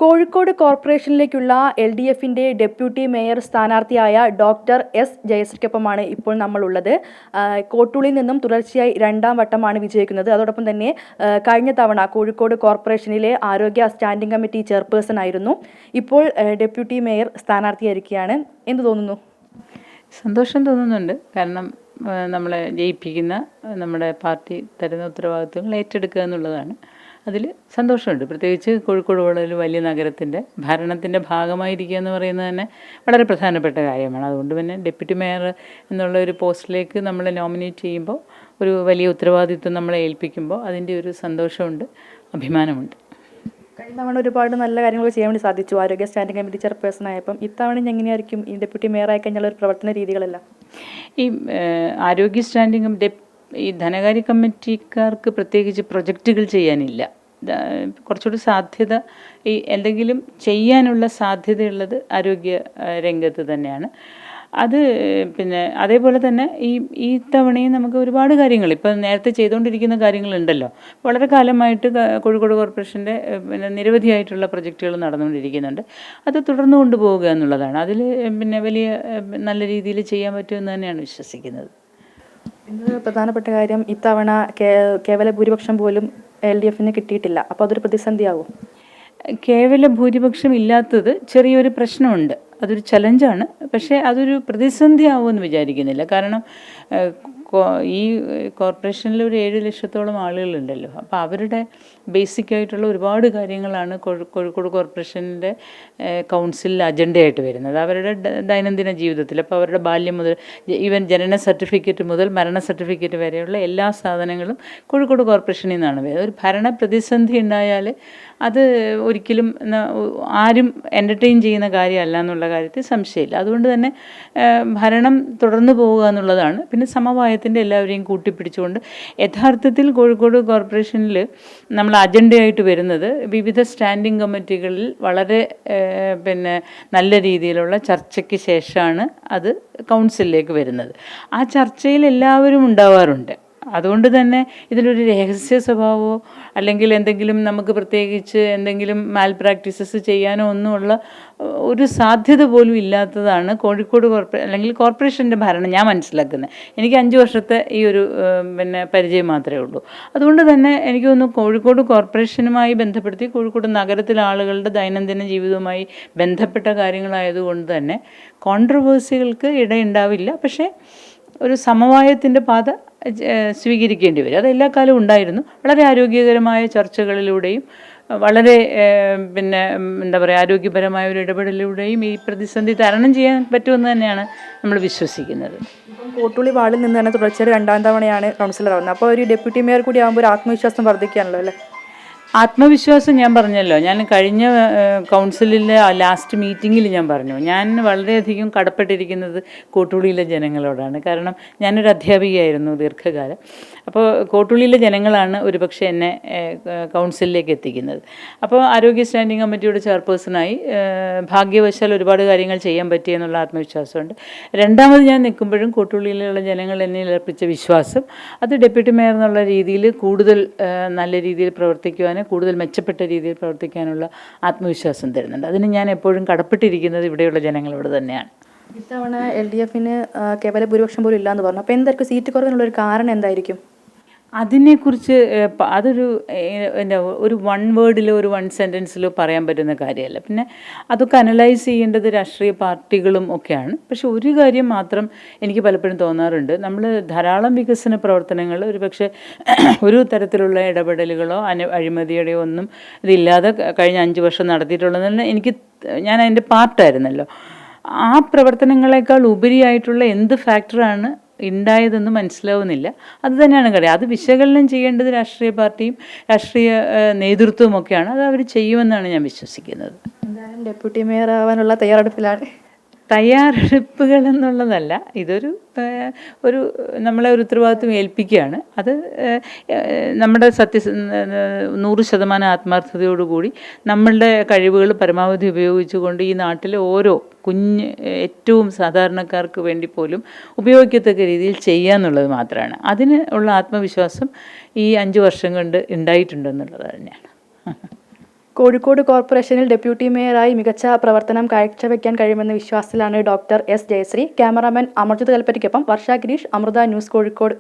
കോഴിക്കോട് കോർപ്പറേഷനിലേക്കുള്ള LDFിൻ്റെ deputy mayor സ്ഥാനാർത്ഥിയായ ഡോക്ടർ എസ് ജയശ്രീക്കൊപ്പമാണ് ഇപ്പോൾ നമ്മളുള്ളത്. കോട്ടൂളിൽ നിന്നും തുടർച്ചയായി 2ാം വട്ടമാണ് വിജയിക്കുന്നത്. അതോടൊപ്പം തന്നെ കഴിഞ്ഞ തവണ കോഴിക്കോട് കോർപ്പറേഷനിലെ ആരോഗ്യ സ്റ്റാൻഡിംഗ് കമ്മിറ്റി ചെയർപേഴ്സൺ ആയിരുന്നു. ഇപ്പോൾ ഡെപ്യൂട്ടി മേയർ സ്ഥാനാർത്ഥിയായിരിക്കുകയാണ്. എന്ത് തോന്നുന്നു? സന്തോഷം തോന്നുന്നുണ്ട്. കാരണം നമ്മളെ ജയിപ്പിക്കുന്ന നമ്മുടെ പാർട്ടി തരുന്ന ഉത്തരവാദിത്വങ്ങൾ ഏറ്റെടുക്കുക എന്നുള്ളതാണ്. അതിൽ സന്തോഷമുണ്ട്. പ്രത്യേകിച്ച് കോഴിക്കോട് പോലൊരു വലിയ നഗരത്തിൻ്റെ ഭരണത്തിൻ്റെ ഭാഗമായിരിക്കുക എന്ന് പറയുന്നത് തന്നെ വളരെ പ്രധാനപ്പെട്ട കാര്യമാണ്. അതുകൊണ്ട് പിന്നെ ഡെപ്യൂട്ടി മേയർ എന്നുള്ള ഒരു പോസ്റ്റിലേക്ക് നമ്മളെ നോമിനേറ്റ് ചെയ്യുമ്പോൾ, ഒരു വലിയ ഉത്തരവാദിത്വം നമ്മളെ ഏൽപ്പിക്കുമ്പോൾ അതിൻ്റെ ഒരു സന്തോഷമുണ്ട്, അഭിമാനമുണ്ട്. കഴിഞ്ഞ തവണ ഒരുപാട് നല്ല കാര്യങ്ങൾ ചെയ്യാൻ വേണ്ടി സാധിച്ചു. ആരോഗ്യ സ്റ്റാൻഡിംഗ് കമ്മിറ്റി ചെയർപേഴ്സൺ ആയപ്പം ഇത്തവണ എങ്ങനെയായിരിക്കും ഈ ഡെപ്യൂട്ടി മേയർ ആയി കഴിഞ്ഞുള്ള ഒരു പ്രവർത്തന രീതികളെല്ലാം? ഈ ആരോഗ്യ സ്റ്റാൻഡിംഗ് ഈ ധനകാര്യ കമ്മിറ്റിക്കാർക്ക് പ്രത്യേകിച്ച് പ്രൊജക്റ്റുകൾ ചെയ്യാനില്ല. കുറച്ചുകൂടി സാധ്യത, ഈ എന്തെങ്കിലും ചെയ്യാനുള്ള സാധ്യതയുള്ളത് ആരോഗ്യ രംഗത്ത് തന്നെയാണ്. അത് പിന്നെ അതേപോലെ തന്നെ ഈ തവണയും നമുക്ക് ഒരുപാട് കാര്യങ്ങൾ, ഇപ്പം നേരത്തെ ചെയ്തുകൊണ്ടിരിക്കുന്ന കാര്യങ്ങളുണ്ടല്ലോ. വളരെ കാലമായിട്ട് കോഴിക്കോട് കോർപ്പറേഷൻ്റെ പിന്നെ നിരവധിയായിട്ടുള്ള പ്രൊജക്റ്റുകൾ നടന്നുകൊണ്ടിരിക്കുന്നുണ്ട്. അത് തുടർന്നു കൊണ്ടുപോവുക എന്നുള്ളതാണ്. അതിൽ പിന്നെ വലിയ നല്ല രീതിയിൽ ചെയ്യാൻ പറ്റുമെന്ന് തന്നെയാണ് വിശ്വസിക്കുന്നത്. ഇന്ന് പ്രധാനപ്പെട്ട കാര്യം, ഇത്തവണ കേവല ഭൂരിപക്ഷം പോലും LDFിന് കിട്ടിയിട്ടില്ല. അപ്പോൾ അതൊരു പ്രതിസന്ധിയാവും? കേവല ഭൂരിപക്ഷം ഇല്ലാത്തത് ചെറിയൊരു പ്രശ്നമുണ്ട്. അതൊരു ചലഞ്ചാണ്. പക്ഷേ അതൊരു പ്രതിസന്ധി ആവുമെന്ന് വിചാരിക്കുന്നില്ല. കാരണം ഈ കോർപ്പറേഷനിൽ ഒരു 7 ലക്ഷത്തോളം ആളുകളുണ്ടല്ലോ. അപ്പോൾ അവരുടെ ബേസിക്കായിട്ടുള്ള ഒരുപാട് കാര്യങ്ങളാണ് കോഴിക്കോട് കോർപ്പറേഷൻ്റെ കൗൺസിലിൽ അജണ്ടയായിട്ട് വരുന്നത്. അവരുടെ ദൈനംദിന ജീവിതത്തിൽ, അപ്പോൾ അവരുടെ ബാല്യം മുതൽ ഈവൻ ജനന സർട്ടിഫിക്കറ്റ് മുതൽ മരണ സർട്ടിഫിക്കറ്റ് വരെയുള്ള എല്ലാ സാധനങ്ങളും കോഴിക്കോട് കോർപ്പറേഷനിൽ നിന്നാണ് വരുന്നത്. ഒരു ഭരണ പ്രതിസന്ധി ഉണ്ടായാൽ അത് ഒരിക്കലും ആരും എൻ്റർടൈൻ ചെയ്യുന്ന കാര്യമല്ല എന്നുള്ള കാര്യത്തിൽ സംശയമില്ല. അതുകൊണ്ട് തന്നെ ഭരണം തുടർന്നു പോവുക എന്നുള്ളതാണ്. പിന്നെ സമവായത്തിൻ്റെ എല്ലാവരെയും കൂട്ടിപ്പിടിച്ചുകൊണ്ട് യഥാർത്ഥത്തിൽ കോഴിക്കോട് കോർപ്പറേഷനിൽ നമ്മൾ അജണ്ടയായിട്ട് വരുന്നത് വിവിധ സ്റ്റാൻഡിംഗ് കമ്മിറ്റികളിൽ വളരെ പിന്നെ നല്ല രീതിയിലുള്ള ചർച്ചയ്ക്ക് ശേഷമാണ് അത് കൗൺസിലിലേക്ക് വരുന്നത്. ആ ചർച്ചയിൽ എല്ലാവരും ഉണ്ടാവാറുണ്ട്. അതുകൊണ്ട് തന്നെ ഇതിലൊരു രഹസ്യ സ്വഭാവമോ അല്ലെങ്കിൽ എന്തെങ്കിലും നമുക്ക് പ്രത്യേകിച്ച് എന്തെങ്കിലും മാൽ പ്രാക്ടീസസ് ചെയ്യാനോ ഒന്നുമുള്ള ഒരു സാധ്യത പോലും ഇല്ലാത്തതാണ് കോഴിക്കോട് അല്ലെങ്കിൽ കോർപ്പറേഷൻ്റെ ഭരണം ഞാൻ മനസ്സിലാക്കുന്നത്. എനിക്ക് 5 വർഷത്തെ ഈ ഒരു പിന്നെ പരിചയം മാത്രമേ ഉള്ളൂ. അതുകൊണ്ട് തന്നെ എനിക്ക് തോന്നുന്നു കോഴിക്കോട് കോർപ്പറേഷനുമായി ബന്ധപ്പെടുത്തി കോഴിക്കോട് നഗരത്തിലെ ആളുകളുടെ ദൈനംദിന ജീവിതവുമായി ബന്ധപ്പെട്ട കാര്യങ്ങളായതുകൊണ്ട് തന്നെ കോൺട്രവേഴ്സികൾക്ക് ഇടയുണ്ടാവില്ല. പക്ഷേ ഒരു സമവായത്തിൻ്റെ പാത സ്വീകരിക്കേണ്ടി വരും. അത് എല്ലാ കാലവും ഉണ്ടായിരുന്നു. വളരെ ആരോഗ്യകരമായ ചർച്ചകളിലൂടെയും വളരെ പിന്നെ എന്താ പറയുക, ആരോഗ്യപരമായ ഒരു ഇടപെടലിലൂടെയും ഈ പ്രതിസന്ധി തരണം ചെയ്യാൻ പറ്റുമെന്ന് തന്നെയാണ് നമ്മൾ വിശ്വസിക്കുന്നത്. ഇപ്പം കോട്ടൂളി വാർഡിൽ നിന്ന് തന്നെ തുടർച്ചയായി 2ാം തവണയാണ് കൗൺസിലർ ആവുന്നത്. അപ്പോൾ ഒരു ഡെപ്യൂട്ടി മേയർ കൂടി ആകുമ്പോൾ ഒരു ആത്മവിശ്വാസം വർദ്ധിക്കുകയാണല്ലോ അല്ലേ? ആത്മവിശ്വാസം ഞാൻ പറഞ്ഞല്ലോ. ഞാൻ കഴിഞ്ഞ കൗൺസിലിലെ ലാസ്റ്റ് മീറ്റിങ്ങിൽ ഞാൻ പറഞ്ഞു, ഞാൻ വളരെയധികം കടപ്പെട്ടിരിക്കുന്നത് കോട്ടൂളിയിലെ ജനങ്ങളോടാണ്. കാരണം ഞാനൊരു അധ്യാപികയായിരുന്നു ദീർഘകാലം. അപ്പോൾ കോട്ടൂളിയിലെ ജനങ്ങളാണ് ഒരുപക്ഷെ എന്നെ കൗൺസിലിലേക്ക് എത്തിക്കുന്നത്. അപ്പോൾ ആരോഗ്യ സ്റ്റാൻഡിംഗ് കമ്മിറ്റിയുടെ ചെയർപേഴ്സണായി ഭാഗ്യവശാൽ ഒരുപാട് കാര്യങ്ങൾ ചെയ്യാൻ പറ്റിയെന്നുള്ള ആത്മവിശ്വാസമുണ്ട്. രണ്ടാമത് ഞാൻ നിൽക്കുമ്പോഴും കോട്ടൂളിയിലുള്ള ജനങ്ങൾ എന്നിൽ അർപ്പിച്ച വിശ്വാസം, അത് ഡെപ്യൂട്ടി മേയർ എന്നുള്ള രീതിയിൽ കൂടുതൽ നല്ല രീതിയിൽ പ്രവർത്തിക്കുവാൻ, കൂടുതൽ മെച്ചപ്പെട്ട രീതിയിൽ പ്രവർത്തിക്കാനുള്ള ആത്മവിശ്വാസം തരുന്നുണ്ട്. അതിന് ഞാൻ എപ്പോഴും കടപ്പെട്ടിരിക്കുന്നത് ഇവിടെയുള്ള ജനങ്ങളോട് തന്നെയാണ്. ഇത്തവണ LDFിന് കേവല ഭൂരിപക്ഷം പോലും ഇല്ലയെന്ന് പറഞ്ഞു. അപ്പോൾ എന്തായിരിക്കും സീറ്റ് കുറവിനുള്ളൊരു കാരണം എന്തായിരിക്കും? അതിനെക്കുറിച്ച് അതൊരു ഒരു 1 വേർഡിലോ ഒരു 1 സെൻറ്റൻസിലോ പറയാൻ പറ്റുന്ന കാര്യമല്ല. പിന്നെ അതൊക്കെ അനലൈസ് ചെയ്യേണ്ടത് രാഷ്ട്രീയ പാർട്ടികളും ഒക്കെയാണ്. പക്ഷെ ഒരു കാര്യം മാത്രം എനിക്ക് പലപ്പോഴും തോന്നാറുണ്ട്, നമ്മൾ ധാരാളം വികസന പ്രവർത്തനങ്ങൾ ഒരുപക്ഷെ ഒരു തരത്തിലുള്ള ഇടപെടലുകളോ അഴിമതിയുടെയോ ഒന്നും ഇതില്ലാതെ കഴിഞ്ഞ 5 വർഷം നടത്തിയിട്ടുള്ളതെന്ന് ഞാൻ അതിൻ്റെ പാർട്ടായിരുന്നല്ലോ. ആ പ്രവർത്തനങ്ങളെക്കാൾ ഉപരിയായിട്ടുള്ള എന്ത് ഫാക്ടറാണ് ഉണ്ടായതെന്ന് മനസ്സിലാവുന്നില്ല. അത് തന്നെയാണ് കാര്യം. അത് വിശകലനം ചെയ്യേണ്ടത് രാഷ്ട്രീയ പാർട്ടിയും രാഷ്ട്രീയ നേതൃത്വവും ഒക്കെയാണ്. അത് അവർ ചെയ്യുമെന്നാണ് ഞാൻ വിശ്വസിക്കുന്നത്. എന്തായാലും ഡെപ്യൂട്ടി മേയർ ആവാനുള്ള തയ്യാറെടുപ്പിലാണ്. തയ്യാറെടുപ്പുകൾ എന്നുള്ളതല്ല, ഇതൊരു നമ്മളെ ഒരു ഉത്തരവാദിത്വം ഏൽപ്പിക്കുകയാണ്. അത് നമ്മുടെ 100% ആത്മാർത്ഥതയോടുകൂടി നമ്മളുടെ കഴിവുകൾ പരമാവധി ഉപയോഗിച്ചുകൊണ്ട് ഈ നാട്ടിലെ ഓരോ ഏറ്റവും സാധാരണക്കാർക്ക് വേണ്ടി പോലും ഉപയോഗിക്കത്തക്ക രീതിയിൽ ചെയ്യുക എന്നുള്ളത് മാത്രമാണ്. അതിന് ഉള്ള ആത്മവിശ്വാസം ഈ 5 വർഷം കൊണ്ട് ഉണ്ടായിട്ടുണ്ടെന്നുള്ളത് തന്നെയാണ്. കോഴിക്കോട് കോർപ്പറേഷനിൽ ഡെപ്യൂട്ടി മേയറായി മികച്ച പ്രവർത്തനം കാഴ്ചവെക്കാൻ കഴിയുമെന്ന വിശ്വാസത്തിലാണ് doctor S Jayasree. Cameraman Amarjith കൽപ്പറ്റയ്ക്കൊപ്പം വർഷ ഗിരീഷ്, അമൃത ന്യൂസ്, കോഴിക്കോട്.